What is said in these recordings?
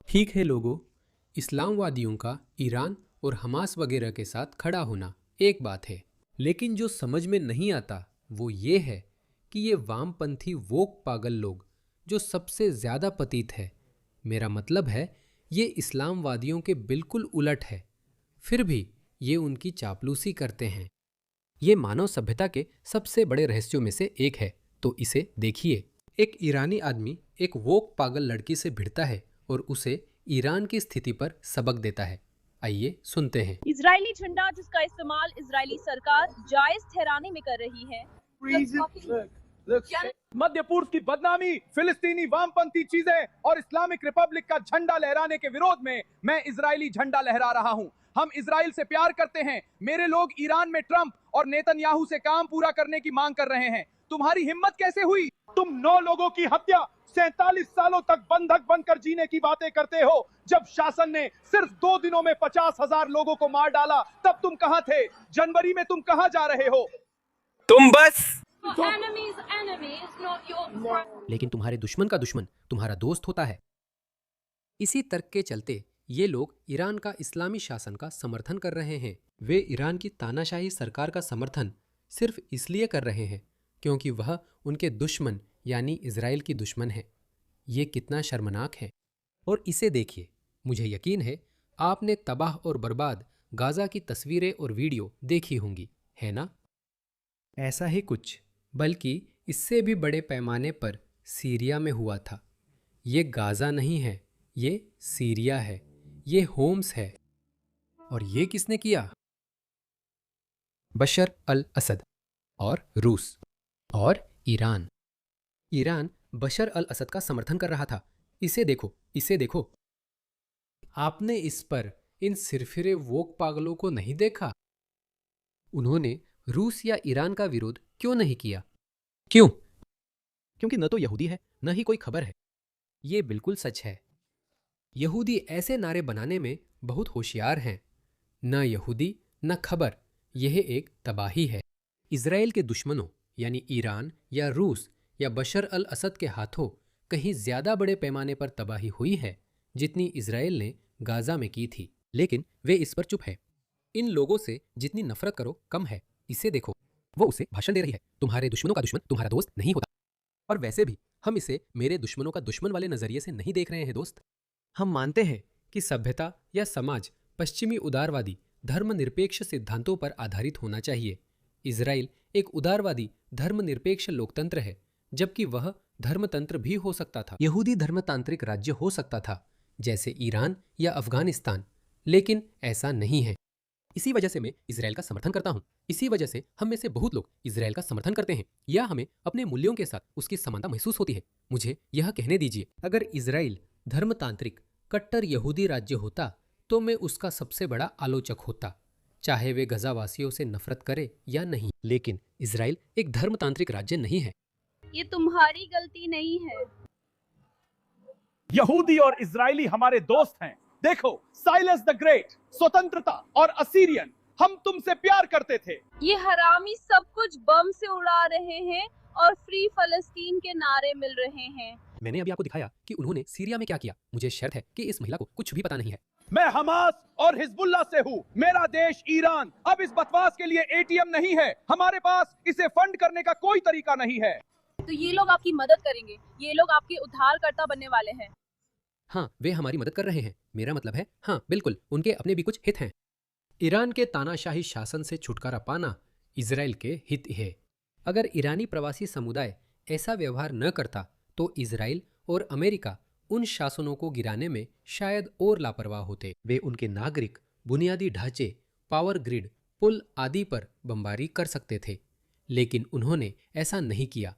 ठीक है लोगों, इस्लामवादियों का ईरान और हमास वगैरह के साथ खड़ा होना एक बात है, लेकिन जो समझ में नहीं आता वो ये है कि ये वामपंथी वोक पागल लोग जो सबसे ज़्यादा पतित है, मेरा मतलब है ये इस्लामवादियों के बिल्कुल उलट है, फिर भी ये उनकी चापलूसी करते हैं। ये मानव सभ्यता के सबसे बड़े रहस्यों में से एक है, तो इसे देखिए। एक ईरानी आदमी एक वोक पागल लड़की से भिड़ता है और उसे ईरान की स्थिति पर सबक देता है। आइए सुनते हैं। इजरायली झंडा जिसका इस्तेमाल इजरायली सरकार जायज ठहराने में कर रही है। मध्य पूर्व की बदनामी, फिलिस्तीनी वामपंथी चीजें और इस्लामिक रिपब्लिक का झंडा लहराने के विरोध में मैं इजरायली झंडा लहरा रहा हूं। हम इजराइल से प्यार करते हैं। मेरे लोग ईरान में ट्रंप और नेतन्याहू से काम पूरा करने की मांग कर रहे हैं। तुम्हारी हिम्मत कैसे हुई? तुम 9 लोगों की हत्या, 47 सालों तक बंधक बनकर जीने की बातें करते हो। जब शासन ने सिर्फ 2 दिनों में 50,000 लोगों को मार डाला, तब तुम कहां थे? जनवरी में तुम कहां जा रहे हो? तुम बस लेकिन तुम्हारे दुश्मन का दुश्मन तुम्हारा दोस्त होता है। इसी तर्क के चलते ये लोग ईरान का इस्लामी शासन का समर्थन कर रहे हैं। वे ईरान की तानाशाही सरकार का समर्थन सिर्फ इसलिए कर रहे हैं क्योंकि वह उनके दुश्मन यानी इजराइल की दुश्मन है। ये कितना शर्मनाक है। और इसे देखिए, मुझे यकीन है आपने तबाह और बर्बाद गाजा की तस्वीरें और वीडियो देखी होंगी, है ना? ऐसा ही कुछ, बल्कि इससे भी बड़े पैमाने पर सीरिया में हुआ था। ये गाजा नहीं है, ये सीरिया है, ये होम्स है। और ये किसने किया? बशर अल असद और रूस और ईरान। ईरान बशर अल असद का समर्थन कर रहा था। इसे देखो, इसे देखो। आपने इस पर इन सिरफिरे वोक पागलों को नहीं देखा? उन्होंने रूस या ईरान का विरोध क्यों नहीं किया? क्यों? क्योंकि न तो यहूदी है, न ही कोई खबर है। ये बिल्कुल सच है। यहूदी ऐसे नारे बनाने में बहुत होशियार हैं। न यहूदी न खबर, यह एक तबाही है। इजराइल के दुश्मनों यानी ईरान या रूस या बशर अल असद के हाथों कहीं ज्यादा बड़े पैमाने पर तबाही हुई है जितनी इजराइल ने गाजा में की थी, लेकिन वे इस पर चुप है। इन लोगों से जितनी नफरत करो कम है। इसे देखो, वो उसे भाषण दे रही है, तुम्हारे दुश्मनों का दुश्मन तुम्हारा दोस्त नहीं होता। और वैसे भी हम इसे मेरे दुश्मनों का दुश्मन वाले नजरिए से नहीं देख रहे हैं दोस्त। हम मानते हैं कि सभ्यता या समाज पश्चिमी उदारवादी धर्मनिरपेक्ष सिद्धांतों पर आधारित होना चाहिए। इजराइल एक उदारवादी धर्मनिरपेक्ष लोकतंत्र है, जबकि वह धर्मतंत्र भी हो सकता था। यहूदी धर्मतांत्रिक राज्य हो सकता था, जैसे ईरान या अफगानिस्तान, लेकिन ऐसा नहीं है। इसी वजह से मैं इजराइल का समर्थन करता हूँ। इसी वजह से हम में से बहुत लोग इजराइल का समर्थन करते हैं, या हमें अपने मूल्यों के साथ उसकी समानता महसूस होती है। मुझे यह कहने दीजिए, अगर इजराइल धर्मतांत्रिक कट्टर यहूदी राज्य होता तो मैं उसका सबसे बड़ा आलोचक होता, चाहे वे गजावासियों से नफरत करे या नहीं। लेकिन इजराइल एक धर्मतांत्रिक राज्य नहीं है। ये तुम्हारी गलती नहीं है। यहूदी और इजरायली हमारे दोस्त हैं। देखो, साइलस द ग्रेट, स्वतंत्रता और असीरियन, हम तुमसे प्यार करते थे। ये हरामी सब कुछ बम से उड़ा रहे हैं और फ्री फलस्तीन के नारे मिल रहे हैं। मैंने अभी आपको दिखाया कि उन्होंने सीरिया में क्या किया। मुझे शर्त है कि इस महिला को कुछ भी पता नहीं है। मैं हमास और हिजबुल्लाह से हूँ। मेरा देश ईरान अब इस बकवास के लिए एटीएम नहीं है। हमारे पास इसे फंड करने का कोई तरीका नहीं है। तो ये लोग आपकी मदद करेंगे। ये लोग आपके उद्धारकर्ता बनने वाले हैं। हाँ, वे हमारी मदद कर रहे हैं। मेरा मतलब है, हाँ बिल्कुल, उनके अपने भी कुछ हित हैं। ईरान के तानाशाही शासन से छुटकारा पाना इजराइल के हित है। अगर ईरानी प्रवासी समुदाय ऐसा व्यवहार न करता तो इजराइल और अमेरिका उन शासनों को गिराने में शायद और लापरवाह होते। वे उनके नागरिक, बुनियादी ढांचे, पावर ग्रिड, पुल आदि पर बमबारी कर सकते थे, लेकिन उन्होंने ऐसा नहीं किया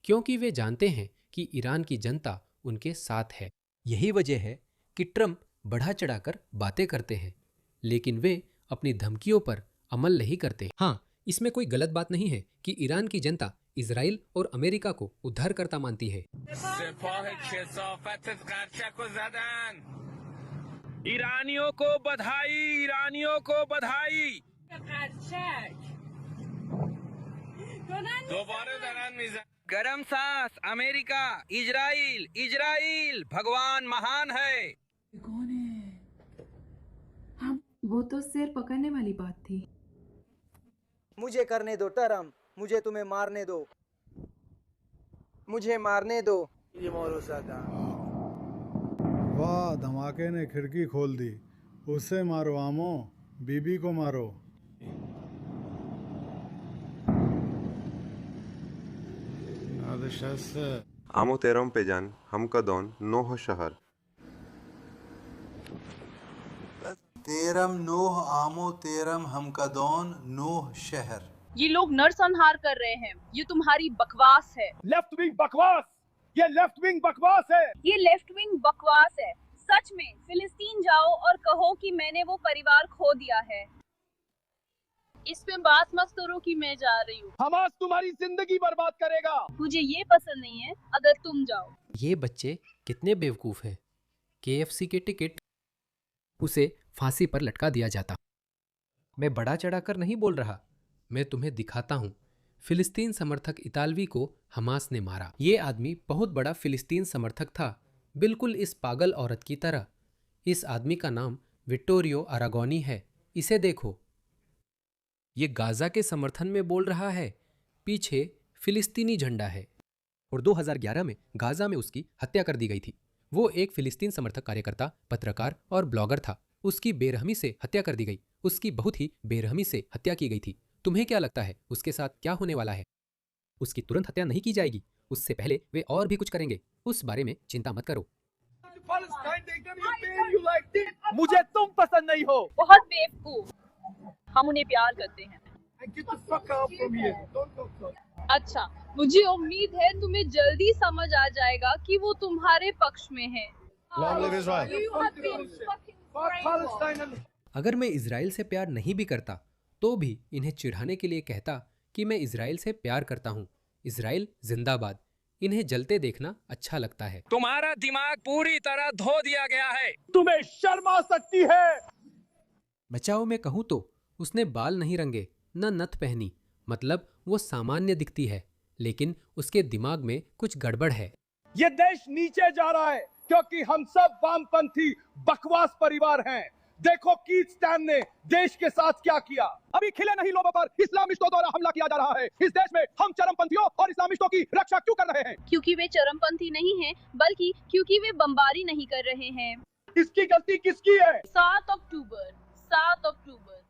क्योंकि वे जानते हैं कि ईरान की जनता उनके साथ है। यही वजह है कि ट्रंप बढ़ा चढ़ाकर बातें करते हैं, लेकिन वे अपनी धमकियों पर अमल नहीं करते। हाँ, इसमें कोई गलत बात नहीं है कि ईरान की जनता इजराइल और अमेरिका को उद्धारकर्ता मानती है। ईरानियों को बधाई, ईरानियों को बधाई। दोबारा दरान मिजान गरम सांस। अमेरिका, इजराइल, इजराइल, भगवान महान है। तो सिर पकड़ने वाली बात थी। मुझे करने दो टरम, मुझे तुम्हें मारने दो, मुझे मारने दो। वाह, धमाके ने खिड़की खोल दी। उसे मारो आमो, बीबी को मारो। आमो तेरम पे जान हम कदौन नोह शहर। तेरम नोह आमो तेरम हमकदौन नोह शहर। ये लोग नरसंहार कर रहे हैं। ये तुम्हारी बकवास है। लेफ्ट विंग बकवास, ये लेफ्ट विंग बकवास है। ये लेफ्ट विंग बकवास है। सच में फिलिस्तीन जाओ और कहो कि मैंने वो परिवार खो दिया है। इस पे बात मत करो कि मैं जा रही हूँ। हमास तुम्हारी जिंदगी बर्बाद करेगा। मुझे ये पसंद नहीं है अगर तुम जाओ। ये बच्चे कितने बेवकूफ हैं। KFC के टिकट उसे फांसी पर लटका दिया जाता। मैं बड़ा चढ़ाकर नहीं बोल रहा, मैं तुम्हें दिखाता हूं। फिलिस्तीन समर्थक इतालवी को हमास ने मारा। ये आदमी बहुत बड़ा फिलिस्तीन समर्थक था, बिल्कुल इस पागल औरत की तरह। इस आदमी का नाम विट्टोरियो अरागोनी है। इसे देखो, ये गाजा के समर्थन में बोल रहा है। पीछे फिलिस्तीनी झंडा है। और 2011 में गाजा में उसकी हत्या कर दी गई थी। वो एक फिलिस्तीन समर्थक कार्यकर्ता, पत्रकार और ब्लॉगर था। उसकी बेरहमी से हत्या कर दी गई। उसकी बहुत ही बेरहमी से हत्या की गई थी। तुम्हें क्या लगता है उसके साथ क्या होने वाला है? उसकी तुरंत हत्या नहीं की जाएगी। उससे पहले वे और भी कुछ करेंगे। उस बारे में चिंता मत करो। मुझे तुम पसंद नहीं हो। बहुत बेवकूफ। हम उन्हें प्यार करते हैं। अच्छा, मुझे उम्मीद है तुम्हें जल्दी समझ आ जाएगा कि वो तुम्हारे पक्ष में है। अगर मैं इजराइल से प्यार नहीं भी करता तो भी इन्हें चिढ़ाने के लिए कहता कि मैं इजराइल से प्यार करता हूँ। इजराइल जिंदाबाद। इन्हें जलते देखना अच्छा लगता है। तुम्हारा दिमाग पूरी तरह धो दिया गया है। तुम्हें शर्म आ सकती है। बचाओ मैं कहूँ तो उसने बाल नहीं रंगे, न नथ पहनी। मतलब वो सामान्य दिखती है, लेकिन उसके दिमाग में कुछ गड़बड़ है। ये देश नीचे जा रहा है क्योंकि हम सब वामपंथी बकवास परिवार हैं। देखो कीथ स्टैन ने देश के साथ क्या किया। अभी खिले नहीं लोगों पर इस्लामिस्टों द्वारा हमला किया जा रहा है। इस देश में हम चरमपंथियों और इस्लामिस्टों की रक्षा क्यों कर रहे हैं? क्योंकि वे चरमपंथी नहीं हैं, बल्कि क्योंकि वे बमबारी नहीं कर रहे हैं। इसकी गलती किसकी है? 7 अक्टूबर 7 अक्टूबर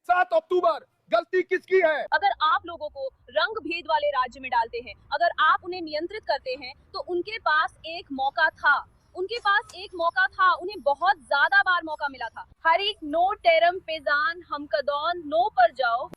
7 अक्टूबर गलती किसकी है? अगर आप लोगों को रंग भेद वाले राज्य में डालते हैं, अगर आप उन्हें नियंत्रित करते हैं, तो उनके पास एक मौका था। उनके पास एक मौका था। उन्हें बहुत ज्यादा बार मौका मिला था। हर एक नो टेरम पेजान हमकदौन नो पर जाओ।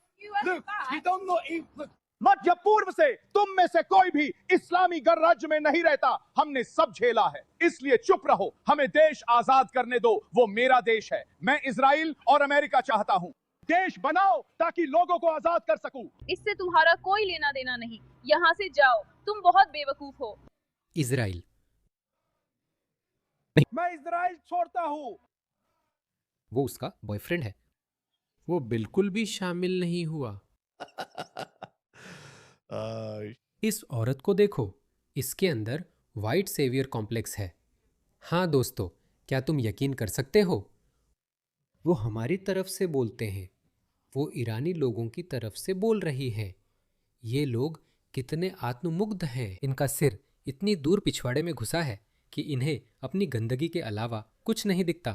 मध्य पूर्व से तुम में से कोई भी इस्लामी गणराज्य में नहीं रहता। हमने सब झेला है, इसलिए चुप रहो। हमें देश आजाद करने दो। वो मेरा देश है। मैं इजराइल और अमेरिका चाहता हूँ। देश बनाओ ताकि लोगों को आजाद कर सकूं। इससे तुम्हारा कोई लेना देना नहीं। यहाँ से जाओ, तुम बहुत बेवकूफ हो। इजराइल। मैं इजराइल छोड़ता हूँ। वो उसका बॉयफ्रेंड है। वो बिल्कुल भी शामिल नहीं हुआ। इस औरत को देखो, इसके अंदर वाइट सेवियर कॉम्प्लेक्स है। हाँ दोस्तों, क्या तुम यकीन कर सकते हो? वो हमारी तरफ से बोलते हैं। वो ईरानी लोगों की तरफ से बोल रही है। ये लोग कितने आत्ममुग्ध हैं। इनका सिर इतनी दूर पिछवाड़े में घुसा है कि इन्हें अपनी गंदगी के अलावा कुछ नहीं दिखता।